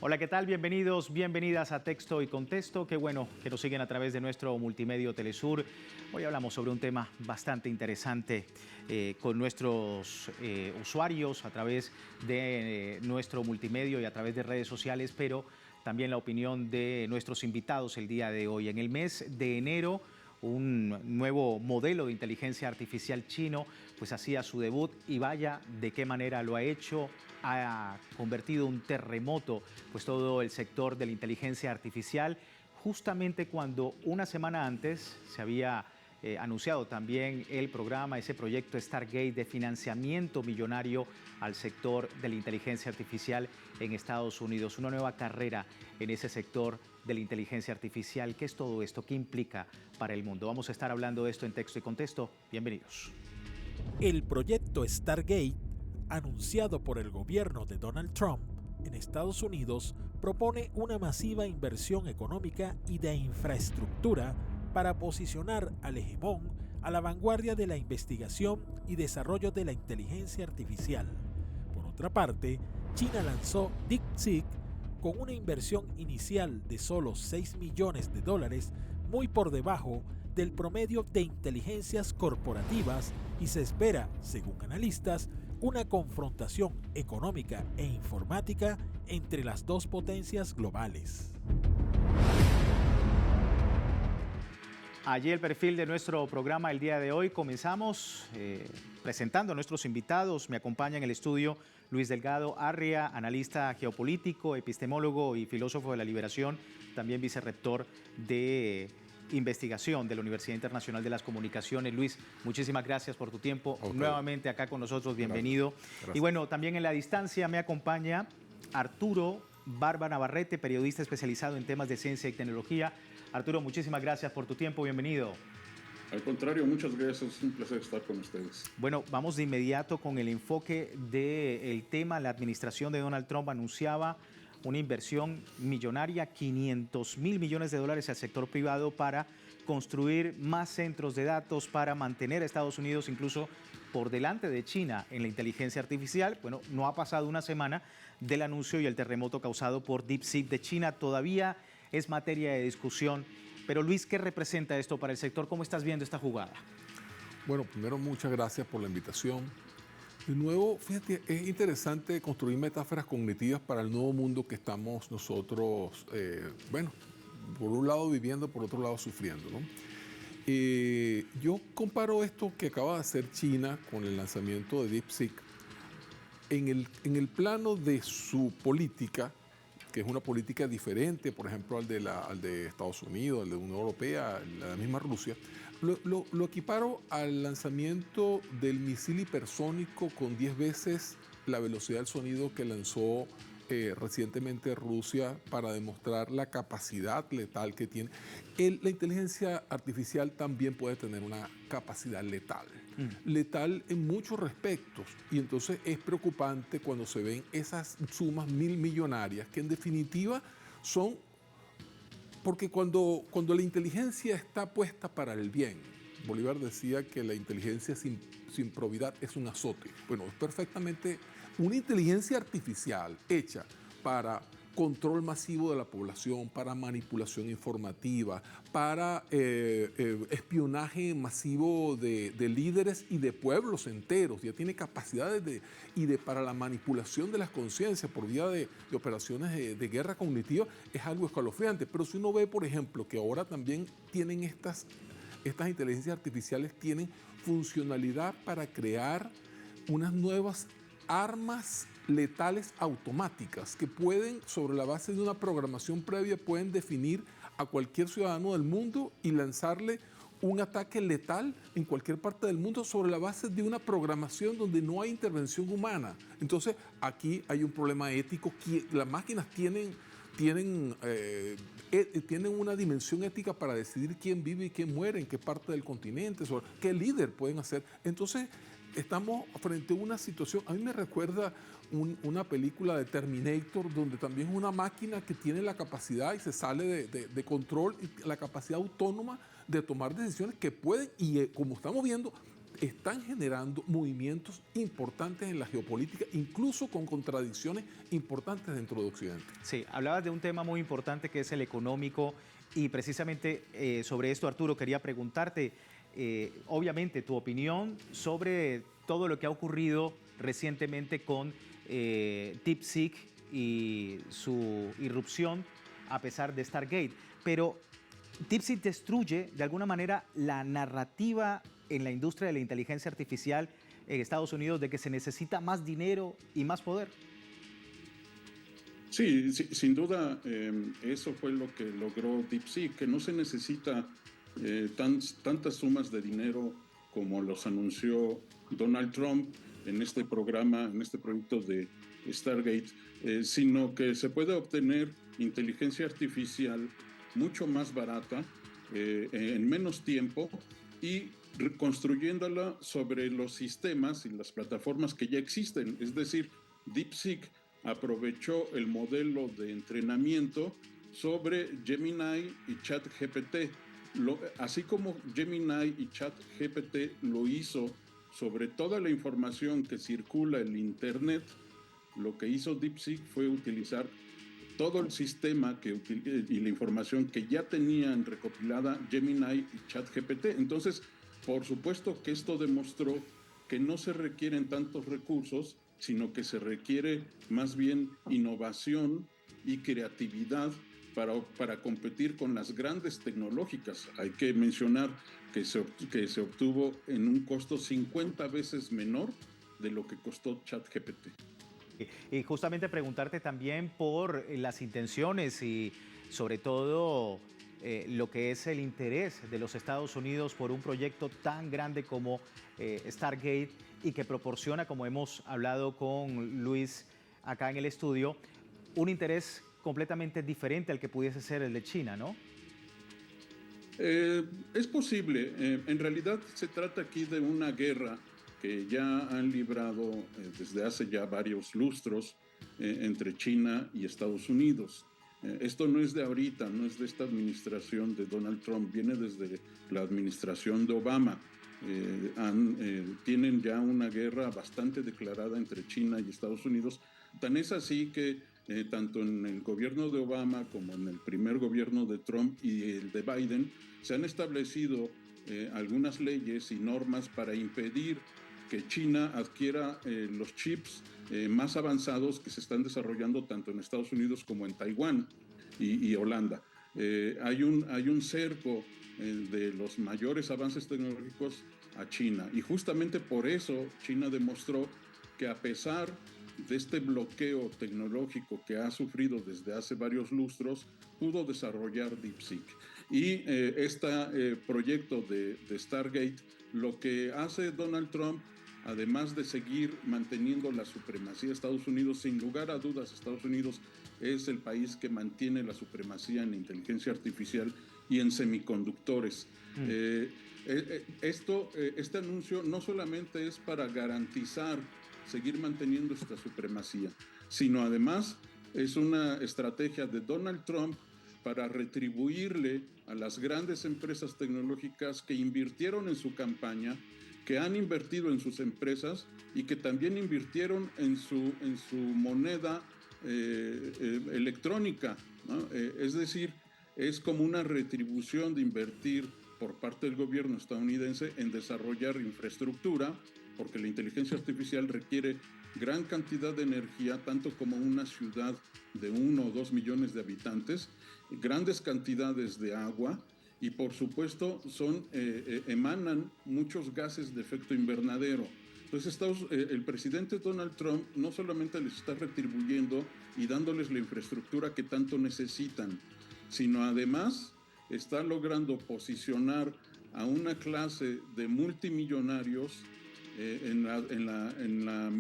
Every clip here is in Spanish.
Hola, ¿qué tal? Bienvenidos, bienvenidas a Texto y Contexto. Qué bueno que nos siguen a través de nuestro multimedio Telesur. Hoy hablamos sobre un tema bastante interesante con nuestros usuarios a través de nuestro multimedio y a través de redes sociales, pero también la opinión de nuestros invitados el día de hoy. En el mes de enero, un nuevo modelo de inteligencia artificial chino pues hacía su debut y vaya de qué manera lo ha hecho. Ha convertido un terremoto pues todo el sector de la inteligencia artificial, justamente cuando una semana antes se había anunciado también el programa, ese proyecto Stargate de financiamiento millonario al sector de la inteligencia artificial en Estados Unidos. Una nueva carrera en ese sector de la inteligencia artificial. ¿Qué es todo esto? ¿Qué implica para el mundo? Vamos a estar hablando de esto en Texto y Contexto. Bienvenidos. El proyecto Stargate, anunciado por el gobierno de Donald Trump en Estados Unidos, propone una masiva inversión económica y de infraestructura para posicionar al hegemón a la vanguardia de la investigación y desarrollo de la inteligencia artificial. Por otra parte, China lanzó DeepSeek con una inversión inicial de solo $6 millones, muy por debajo del promedio de inteligencias corporativas, y se espera, según analistas, una confrontación económica e informática entre las dos potencias globales. Allí el perfil de nuestro programa el día de hoy. Comenzamos presentando a nuestros invitados. Me acompaña en el estudio Luis Delgado Arria, analista geopolítico, epistemólogo y filósofo de la liberación, también vicerrector de investigación de la Universidad Internacional de las Comunicaciones. Luis, muchísimas gracias por tu tiempo. Nuevamente acá con nosotros, bienvenido. Gracias. Y bueno, también en la distancia me acompaña Arturo Barba Navarrete, periodista especializado en temas de ciencia y tecnología. Arturo, muchísimas gracias por tu tiempo, bienvenido. Al contrario, muchas gracias, es un placer estar con ustedes. Bueno, vamos de inmediato con el enfoque del tema. La administración de Donald Trump anunciaba una inversión millonaria, $500 mil millones al sector privado para construir más centros de datos, para mantener a Estados Unidos incluso por delante de China en la inteligencia artificial. Bueno, no ha pasado una semana del anuncio y el terremoto causado por DeepSeek de China. Todavía es materia de discusión. Pero Luis, ¿qué representa esto para el sector? ¿Cómo estás viendo esta jugada? Bueno, primero muchas gracias por la invitación. De nuevo, fíjate, es interesante construir metáforas cognitivas para el nuevo mundo que estamos nosotros, por un lado viviendo, por otro lado sufriendo, ¿no? Yo comparo esto que acaba de hacer China con el lanzamiento de DeepSeek en el plano de su política, que es una política diferente, por ejemplo, al de Estados Unidos, al de la Unión Europea, la misma Rusia. Lo equiparo al lanzamiento del misil hipersónico con 10 veces la velocidad del sonido que lanzó recientemente Rusia para demostrar la capacidad letal que tiene. La inteligencia artificial también puede tener una capacidad letal. Letal en muchos respectos, y entonces es preocupante cuando se ven esas sumas millonarias que en definitiva son porque cuando la inteligencia está puesta para el bien, Bolívar decía que la inteligencia sin probidad es un azote. Bueno, es perfectamente una inteligencia artificial hecha para control masivo de la población, para manipulación informativa, para espionaje masivo de líderes y de pueblos enteros. Ya tiene capacidades para la manipulación de las conciencias por vía de operaciones de guerra cognitiva. Es algo escalofriante. Pero si uno ve, por ejemplo, que ahora también tienen estas inteligencias artificiales tienen funcionalidad para crear unas nuevas armas letales automáticas que pueden, sobre la base de una programación previa, pueden definir a cualquier ciudadano del mundo y lanzarle un ataque letal en cualquier parte del mundo sobre la base de una programación donde no hay intervención humana. Entonces, aquí hay un problema ético. Las máquinas tienen una dimensión ética para decidir quién vive y quién muere, en qué parte del continente, sobre qué líder pueden hacer. Entonces, estamos frente a una situación, a mí me recuerda una película de Terminator, donde también es una máquina que tiene la capacidad y se sale de control, y la capacidad autónoma de tomar decisiones que pueden, y como estamos viendo, están generando movimientos importantes en la geopolítica, incluso con contradicciones importantes dentro de Occidente. Sí, hablabas de un tema muy importante que es el económico y precisamente sobre esto, Arturo, quería preguntarte, obviamente, tu opinión sobre todo lo que ha ocurrido recientemente con DeepSeek y su irrupción a pesar de Stargate. Pero DeepSeek destruye de alguna manera la narrativa en la industria de la inteligencia artificial en Estados Unidos de que se necesita más dinero y más poder. Sí, sin duda, eso fue lo que logró DeepSeek, que no se necesita tantas sumas de dinero como los anunció Donald Trump en este programa, en este proyecto de Stargate, sino que se puede obtener inteligencia artificial mucho más barata, en menos tiempo y construyéndola sobre los sistemas y las plataformas que ya existen. Es decir, DeepSeek aprovechó el modelo de entrenamiento sobre Gemini y ChatGPT, así como Gemini y ChatGPT lo hizo sobre toda la información que circula en Internet. Lo que hizo DeepSeek fue utilizar todo el sistema y la información que ya tenían recopilada Gemini y ChatGPT. Entonces, por supuesto que esto demostró que no se requieren tantos recursos, sino que se requiere más bien innovación y creatividad para competir con las grandes tecnológicas. Hay que mencionar que se obtuvo en un costo 50 veces menor de lo que costó ChatGPT. Y justamente preguntarte también por las intenciones y sobre todo lo que es el interés de los Estados Unidos por un proyecto tan grande como Stargate y que proporciona, como hemos hablado con Luis acá en el estudio, un interés completamente diferente al que pudiese ser el de China, ¿no? Es posible. En realidad se trata aquí de una guerra que ya han librado desde hace ya varios lustros entre China y Estados Unidos. Esto no es de ahorita, no es de esta administración de Donald Trump, viene desde la administración de Obama. Tienen ya una guerra bastante declarada entre China y Estados Unidos. Tan es así que tanto en el gobierno de Obama como en el primer gobierno de Trump y el de Biden se han establecido algunas leyes y normas para impedir que China adquiera los chips más avanzados que se están desarrollando tanto en Estados Unidos como en Taiwán y Holanda. Hay un cerco de los mayores avances tecnológicos a China y justamente por eso China demostró que a pesar de este bloqueo tecnológico que ha sufrido desde hace varios lustros, pudo desarrollar DeepSeek. Y este proyecto de Stargate, lo que hace Donald Trump, además de seguir manteniendo la supremacía de Estados Unidos, sin lugar a dudas Estados Unidos es el país que mantiene la supremacía en inteligencia artificial y en semiconductores. Este anuncio no solamente es para garantizar seguir manteniendo esta supremacía, sino además es una estrategia de Donald Trump para retribuirle a las grandes empresas tecnológicas que invirtieron en su campaña, que han invertido en sus empresas y que también invirtieron en su moneda electrónica, ¿no? Es decir, es como una retribución de invertir por parte del gobierno estadounidense en desarrollar infraestructura, porque la inteligencia artificial requiere gran cantidad de energía, tanto como una ciudad de 1 o 2 millones de habitantes, grandes cantidades de agua y por supuesto emanan muchos gases de efecto invernadero. Entonces el presidente Donald Trump no solamente les está retribuyendo y dándoles la infraestructura que tanto necesitan, sino además está logrando posicionar a una clase de multimillonarios en la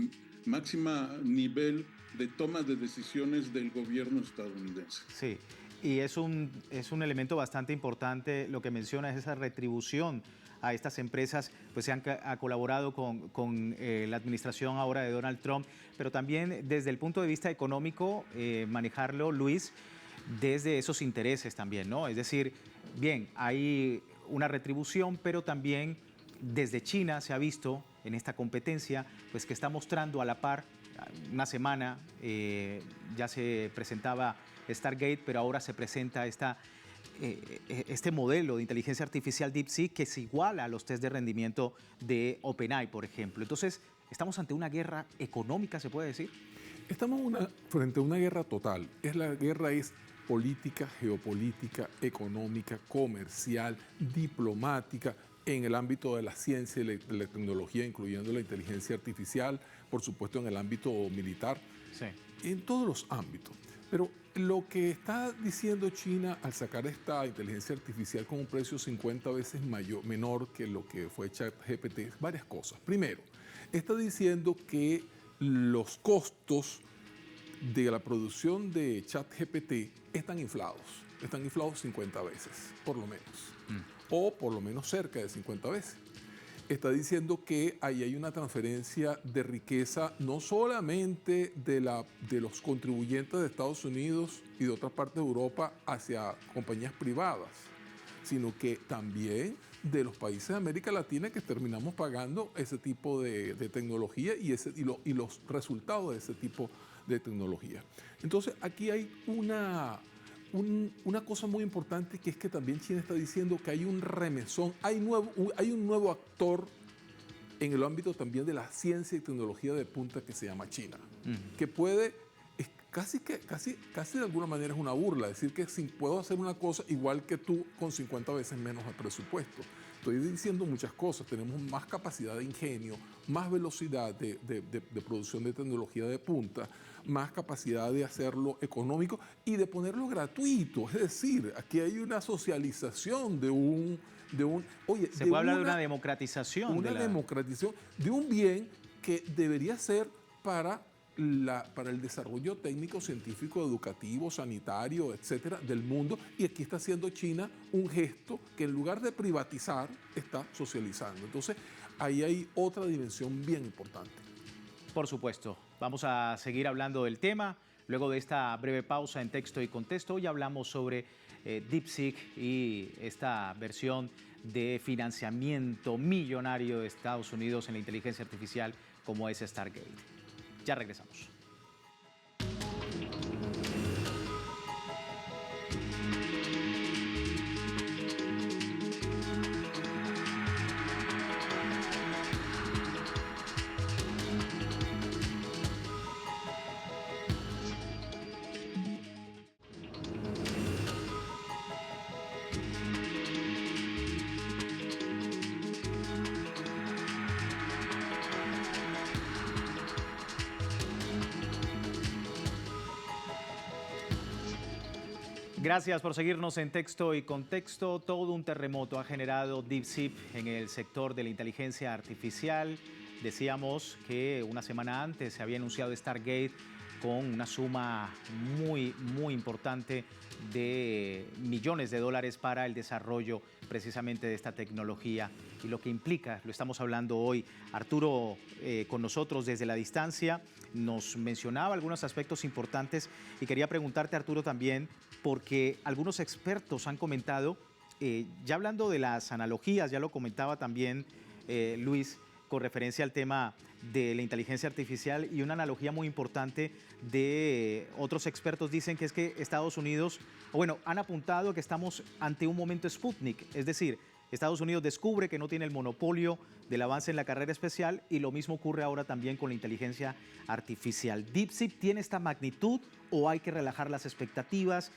máxima nivel de toma de decisiones del gobierno estadounidense. Sí, y es un elemento bastante importante lo que menciona, es esa retribución a estas empresas, pues se han colaborado con la administración ahora de Donald Trump, pero también desde el punto de vista económico, manejarlo, Luis, desde esos intereses también, ¿no? Es decir, bien, hay una retribución, pero también desde China se ha visto en esta competencia, pues que está mostrando a la par. Una semana ya se presentaba Stargate, pero ahora se presenta este modelo de inteligencia artificial DeepSeek que se iguala a los test de rendimiento de OpenAI, por ejemplo. Entonces, ¿estamos ante una guerra económica, se puede decir? Estamos frente a una guerra total. La guerra es política, geopolítica, económica, comercial, diplomática, en el ámbito de la ciencia y la tecnología, incluyendo la inteligencia artificial, por supuesto en el ámbito militar, Sí. en todos los ámbitos. Pero lo que está diciendo China al sacar esta inteligencia artificial con un precio 50 veces menor que lo que fue ChatGPT es varias cosas. Primero, está diciendo que los costos de la producción de ChatGPT están inflados 50 veces, por lo menos, o por lo menos cerca de 50 veces. Está diciendo que ahí hay una transferencia de riqueza no solamente de los contribuyentes de Estados Unidos y de otras partes de Europa hacia compañías privadas, sino que también de los países de América Latina que terminamos pagando ese tipo de tecnología y los resultados de ese tipo de tecnología. Entonces aquí hay una cosa muy importante, que es que también China está diciendo que hay un remesón, hay un nuevo actor en el ámbito también de la ciencia y tecnología de punta que se llama China, que puede, casi de alguna manera es una burla, decir que si puedo hacer una cosa igual que tú con 50 veces menos al presupuesto. Estoy diciendo muchas cosas, tenemos más capacidad de ingenio, más velocidad de producción de tecnología de punta, más capacidad de hacerlo económico y de ponerlo gratuito. Es decir, aquí hay una socialización de un Se puede hablar de una democratización. Una democratización de un bien que debería ser para el desarrollo técnico, científico, educativo, sanitario, etcétera, del mundo. Y aquí está haciendo China un gesto que en lugar de privatizar, está socializando. Entonces, ahí hay otra dimensión bien importante. Por supuesto. Vamos a seguir hablando del tema. Luego de esta breve pausa en Texto y Contexto, hoy hablamos sobre DeepSeek y esta versión de financiamiento millonario de Estados Unidos en la inteligencia artificial como es Stargate. Ya regresamos. Gracias por seguirnos en Texto y Contexto. Todo un terremoto ha generado DeepSeek en el sector de la inteligencia artificial. Decíamos que una semana antes se había anunciado Stargate con una suma muy importante de millones de dólares para el desarrollo precisamente de esta tecnología y lo que implica. Lo estamos hablando hoy. Arturo con nosotros desde la distancia nos mencionaba algunos aspectos importantes y quería preguntarte, Arturo, también porque algunos expertos han comentado, ya hablando de las analogías, ya lo comentaba también Luis, con referencia al tema de la inteligencia artificial, y una analogía muy importante de otros expertos dicen que es que Estados Unidos, han apuntado que estamos ante un momento Sputnik, es decir, Estados Unidos descubre que no tiene el monopolio del avance en la carrera espacial y lo mismo ocurre ahora también con la inteligencia artificial. ¿DeepSeek tiene esta magnitud o hay que relajar las expectativas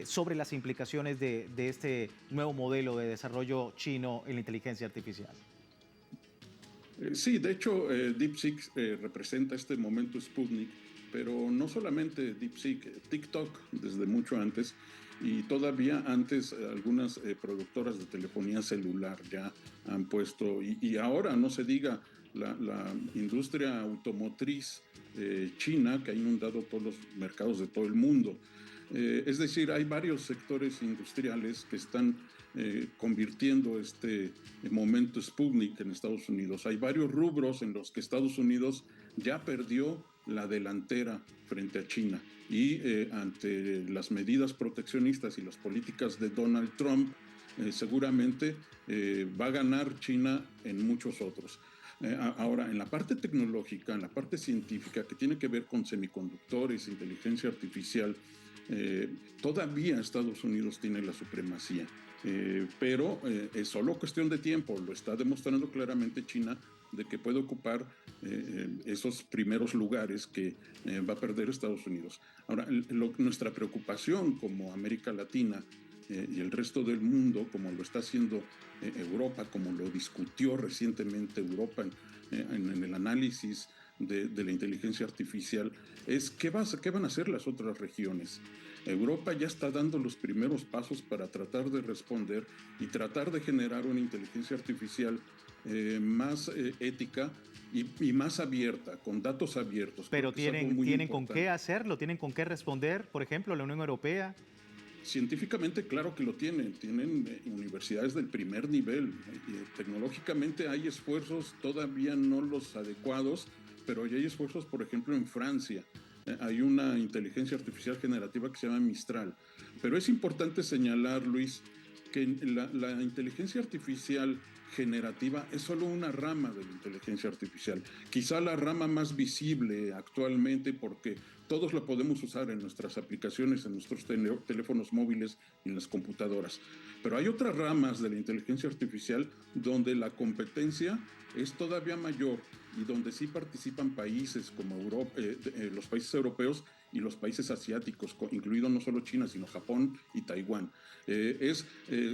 sobre las implicaciones de este nuevo modelo de desarrollo chino en la inteligencia artificial? Sí, de hecho, DeepSeek representa este momento Sputnik, pero no solamente DeepSeek, TikTok desde mucho antes, y todavía antes algunas productoras de telefonía celular ya han puesto, y ahora no se diga la industria automotriz china, que ha inundado todos los mercados de todo el mundo. Es decir, hay varios sectores industriales que están convirtiendo este momento Sputnik en Estados Unidos. Hay varios rubros en los que Estados Unidos ya perdió la delantera frente a China y ante las medidas proteccionistas y las políticas de Donald Trump, seguramente va a ganar China en muchos otros. Ahora, en la parte tecnológica, en la parte científica, que tiene que ver con semiconductores, inteligencia artificial, todavía Estados Unidos tiene la supremacía. Pero es solo cuestión de tiempo, lo está demostrando claramente China, de que puede ocupar esos primeros lugares que va a perder Estados Unidos. Ahora, nuestra preocupación como América Latina y el resto del mundo, como lo está haciendo Europa, como lo discutió recientemente Europa en el análisis de la inteligencia artificial, es qué van a hacer las otras regiones. Europa ya está dando los primeros pasos para tratar de responder y tratar de generar una inteligencia artificial más ética y más abierta, con datos abiertos. Pero tienen con qué hacerlo, tienen con qué responder, por ejemplo, la Unión Europea. Científicamente, claro que lo tienen universidades del primer nivel. Tecnológicamente hay esfuerzos, todavía no los adecuados, pero ya hay esfuerzos, por ejemplo, en Francia. Hay una inteligencia artificial generativa que se llama Mistral. Pero es importante señalar, Luis, que la inteligencia artificial generativa es solo una rama de la inteligencia artificial. Quizá la rama más visible actualmente, porque todos la podemos usar en nuestras aplicaciones, en nuestros teléfonos móviles y en las computadoras. Pero hay otras ramas de la inteligencia artificial donde la competencia es todavía mayor y donde sí participan países como los países europeos y los países asiáticos, incluido no solo China, sino Japón y Taiwán.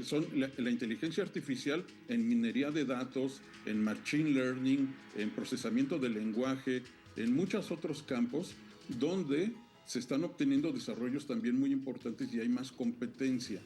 Son la inteligencia artificial en minería de datos, en machine learning, en procesamiento de lenguaje, en muchos otros campos donde se están obteniendo desarrollos también muy importantes y hay más competencia.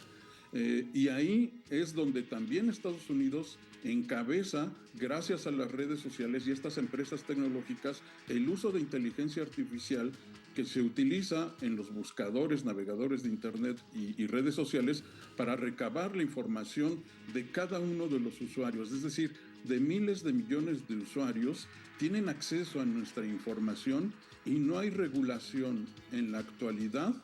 Y ahí es donde también Estados Unidos encabeza, gracias a las redes sociales y estas empresas tecnológicas, el uso de inteligencia artificial que se utiliza en los buscadores, navegadores de Internet y redes sociales para recabar la información de cada uno de los usuarios. Es decir, de miles de millones de usuarios tienen acceso a nuestra información y no hay regulación en la actualidad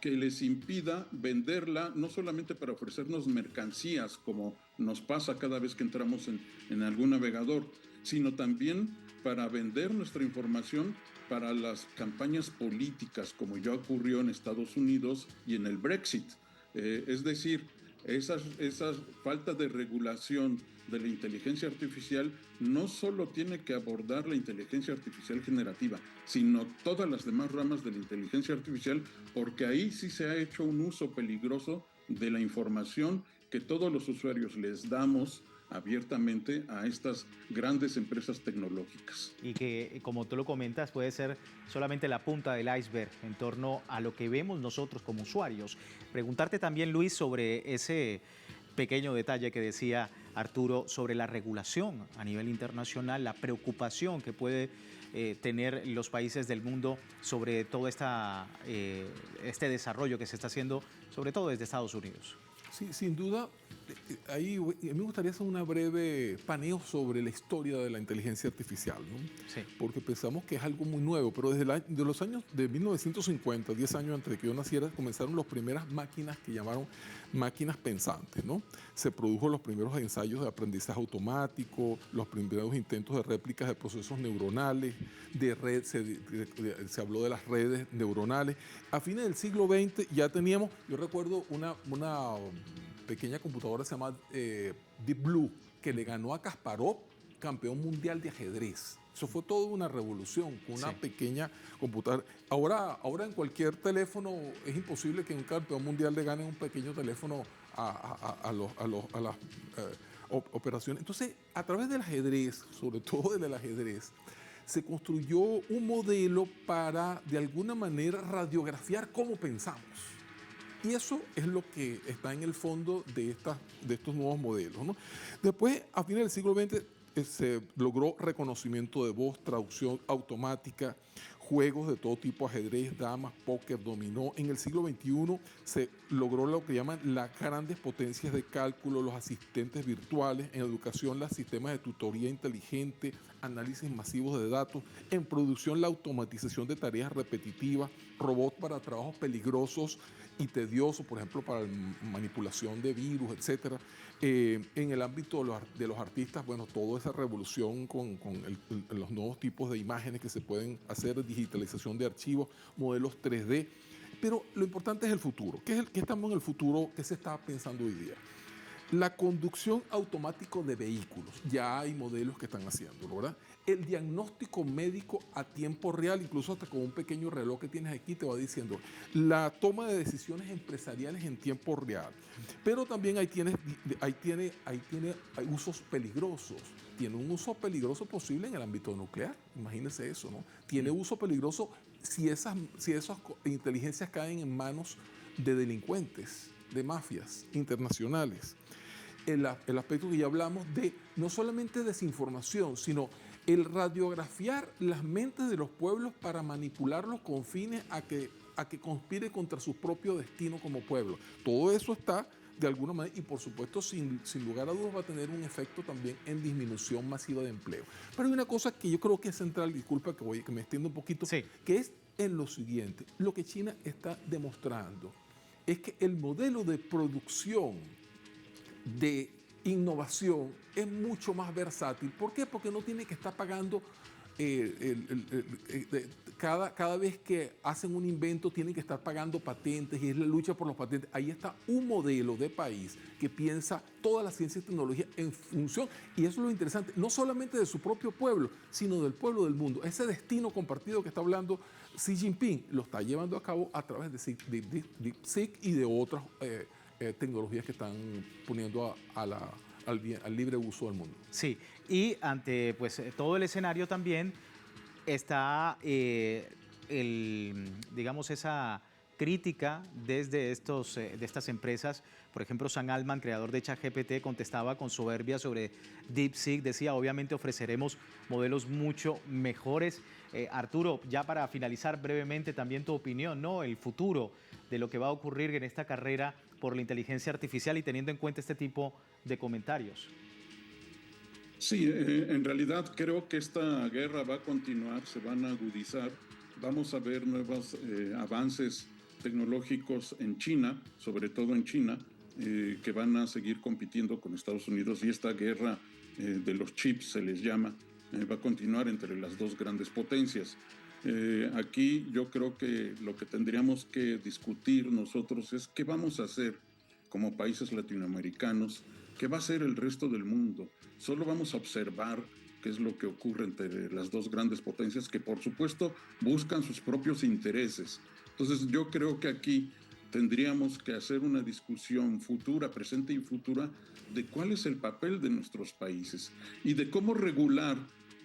que les impida venderla, no solamente para ofrecernos mercancías, como nos pasa cada vez que entramos en algún navegador, sino también para vender nuestra información para las campañas políticas, como ya ocurrió en Estados Unidos y en el Brexit. Es decir, esa falta de regulación de la inteligencia artificial no solo tiene que abordar la inteligencia artificial generativa, sino todas las demás ramas de la inteligencia artificial, porque ahí sí se ha hecho un uso peligroso de la información que todos los usuarios les damos abiertamente a estas grandes empresas tecnológicas. Y que, como tú lo comentas, puede ser solamente la punta del iceberg en torno a lo que vemos nosotros como usuarios. Preguntarte también, Luis, sobre ese pequeño detalle que decía Arturo sobre la regulación a nivel internacional, la preocupación que puede tener los países del mundo sobre todo este desarrollo que se está haciendo, sobre todo desde Estados Unidos. Sí, sin duda, ahí me gustaría hacer una breve paneo sobre la historia de la inteligencia artificial, ¿no? Sí. Porque pensamos que es algo muy nuevo, pero desde de los años de 1950, 10 años antes de que yo naciera, comenzaron las primeras máquinas que llamaron máquinas pensantes, ¿no? Se produjo los primeros ensayos de aprendizaje automático, los primeros intentos de réplicas de procesos neuronales, se habló de las redes neuronales. A fines del siglo XX ya teníamos, yo recuerdo una pequeña computadora se llama Deep Blue, que le ganó a Kasparov, campeón mundial de ajedrez. Eso fue toda una revolución, con una pequeña computadora. Ahora en cualquier teléfono es imposible que un campeón mundial le gane un pequeño teléfono a las operaciones. Entonces, a través del ajedrez, sobre todo del ajedrez, se construyó un modelo para, de alguna manera, radiografiar cómo pensamos. Y eso es lo que está en el fondo de estos nuevos modelos, ¿no? Después, a fines del siglo XX, se logró reconocimiento de voz, traducción automática, juegos de todo tipo, ajedrez, damas, póker, dominó. En el siglo XXI se logró lo que llaman las grandes potencias de cálculo, los asistentes virtuales, en educación los sistemas de tutoría inteligente, análisis masivos de datos, en producción la automatización de tareas repetitivas, robots para trabajos peligrosos y tediosos, por ejemplo, para la manipulación de virus, etcétera. En el ámbito de los artistas, bueno, toda esa revolución con los nuevos tipos de imágenes que se pueden hacer, digitalización de archivos, modelos 3D. Pero lo importante es el futuro. ¿Qué estamos en el futuro? ¿Qué se está pensando hoy día? La conducción automática de vehículos, ya hay modelos que están haciéndolo, ¿verdad? El diagnóstico médico a tiempo real, incluso hasta con un pequeño reloj que tienes aquí te va diciendo la toma de decisiones empresariales en tiempo real. Pero también hay usos peligrosos. Tiene un uso peligroso posible en el ámbito nuclear, imagínense eso, ¿no? Tiene uso peligroso si esas inteligencias caen en manos de delincuentes, de mafias internacionales. El aspecto que ya hablamos de no solamente desinformación, sino el radiografiar las mentes de los pueblos para manipularlos con fines a que conspire contra su propio destino como pueblo. Todo eso está de alguna manera y por supuesto sin lugar a dudas va a tener un efecto también en disminución masiva de empleo. Pero hay una cosa que yo creo que es central, disculpa que me extiendo un poquito, sí, que es en lo siguiente. Lo que China está demostrando es que el modelo de producción de innovación es mucho más versátil. ¿Por qué? Porque no tiene que estar pagando cada vez que hacen un invento tienen que estar pagando patentes y es la lucha por los patentes. Ahí está un modelo de país que piensa toda la ciencia y tecnología en función, y eso es lo interesante, no solamente de su propio pueblo, sino del pueblo del mundo. Ese destino compartido que está hablando Xi Jinping lo está llevando a cabo a través de DeepSeek y de otras tecnologías que están poniendo al libre uso del mundo. Sí, y ante pues todo el escenario también está digamos esa crítica desde de estas empresas. Por ejemplo, Sam Altman, creador de ChatGPT, contestaba con soberbia sobre DeepSeek. Decía, obviamente ofreceremos modelos mucho mejores. Arturo, ya para finalizar brevemente también tu opinión, ¿no? El futuro de lo que va a ocurrir en esta carrera por la inteligencia artificial y teniendo en cuenta este tipo de comentarios. Sí, en realidad creo que esta guerra va a continuar, se van a agudizar. Vamos a ver nuevos avances tecnológicos en China, sobre todo en China, que van a seguir compitiendo con Estados Unidos, y esta guerra de los chips, se les llama, va a continuar entre las dos grandes potencias. Aquí yo creo que lo que tendríamos que discutir nosotros es qué vamos a hacer como países latinoamericanos, qué va a hacer el resto del mundo. Solo vamos a observar qué es lo que ocurre entre las dos grandes potencias que por supuesto buscan sus propios intereses. Entonces yo creo que aquí tendríamos que hacer una discusión futura, presente y futura, de cuál es el papel de nuestros países y de cómo regular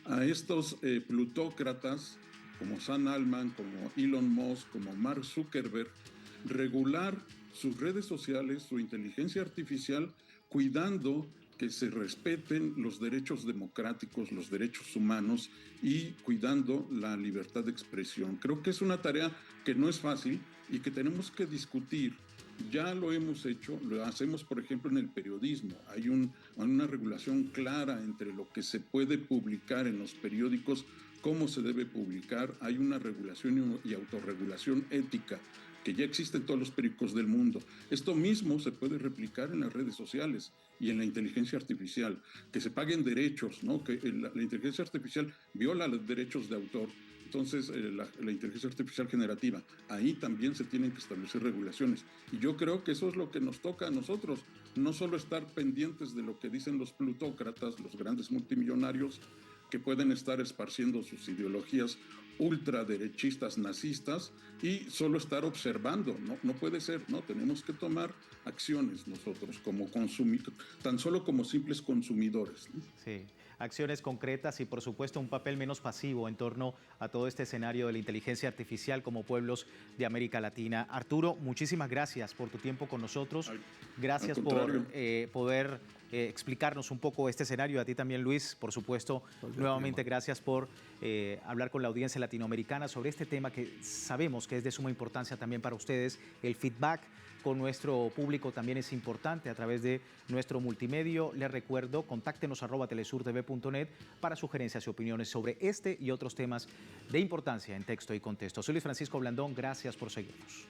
a estos plutócratas como Sam Altman, como Elon Musk, como Mark Zuckerberg, regular sus redes sociales, su inteligencia artificial, cuidando que se respeten los derechos democráticos, los derechos humanos y cuidando la libertad de expresión. Creo que es una tarea que no es fácil y que tenemos que discutir. Ya lo hemos hecho, lo hacemos por ejemplo en el periodismo. Hay una regulación clara entre lo que se puede publicar en los periódicos, cómo se debe publicar. Hay una regulación y autorregulación ética que ya existe en todos los periódicos del mundo. Esto mismo se puede replicar en las redes sociales y en la inteligencia artificial, que se paguen derechos, ¿no? Que la inteligencia artificial viola los derechos de autor. Entonces, la inteligencia artificial generativa, ahí también se tienen que establecer regulaciones. Y yo creo que eso es lo que nos toca a nosotros, no solo estar pendientes de lo que dicen los plutócratas, los grandes multimillonarios, que pueden estar esparciendo sus ideologías ultraderechistas, nazistas, y solo estar observando. No puede ser, ¿no? Tenemos que tomar acciones nosotros como tan solo como simples consumidores, ¿no? Sí, acciones concretas y por supuesto un papel menos pasivo en torno a todo este escenario de la inteligencia artificial como pueblos de América Latina. Arturo, muchísimas gracias por tu tiempo con nosotros. Gracias por poder explicarnos un poco este escenario. A ti también, Luis, por supuesto, nuevamente gracias por hablar con la audiencia latinoamericana sobre este tema que sabemos que es de suma importancia también para ustedes. El feedback con nuestro público también es importante a través de nuestro multimedio. Les recuerdo, contáctenos @telesurtv.net para sugerencias y opiniones sobre este y otros temas de importancia en Texto y Contexto. Soy Luis Francisco Blandón, gracias por seguirnos.